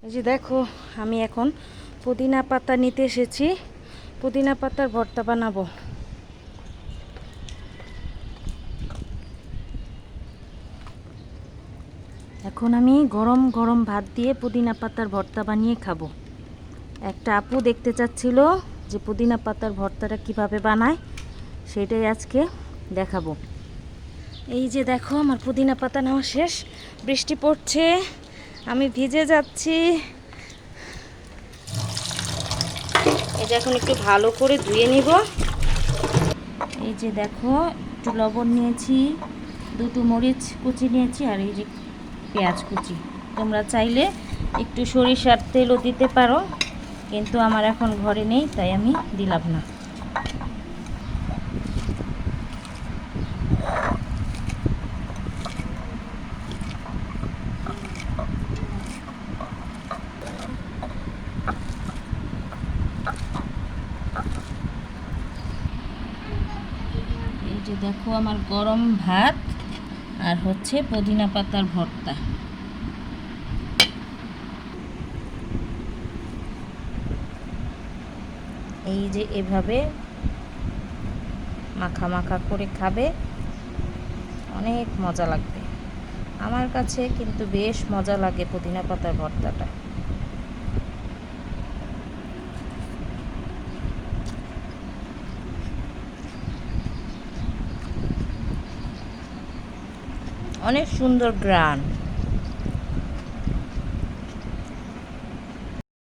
এই যে দেখো, আমি এখন পুদিনা পাতা নিতে এসেছি। পুদিনা পাতার ভর্তা বানাবো। এখন আমি গরম গরম ভাত দিয়ে পুদিনা পাতার ভর্তা বানিয়ে খাবো। একটা আপু দেখতে চাচ্ছিল যে পুদিনা পাতার ভর্তাটা কিভাবে বানায়, সেটাই আজকে দেখাবো। এই যে দেখো, আমার পুদিনা পাতা নেওয়া শেষ। বৃষ্টি পড়ছে, আমি ভিজে যাচ্ছি। এই যে এখন একটু ভালো করে ধুয়ে নিব। এই যে দেখো, একটু লবণ নিয়েছি, দুটো মরিচ কুচি নিয়েছি, আর এই যে পেঁয়াজ কুচি। তোমরা চাইলে একটু সরিষার তেলও দিতে পারো, কিন্তু আমার এখন ঘরে নেই, তাই আমি দিলাম না। এই যে দেখো, আমার গরম ভাত আর হচ্ছে পুদিনা পাতার ভর্তা। এই যে এভাবে মাখা মাখা করে খাবে, অনেক মজা লাগবে। আমার কাছে কিন্তু বেশ মজা লাগে পুদিনা পাতার ভর্তাটা। অনেক সুন্দর গ্রান।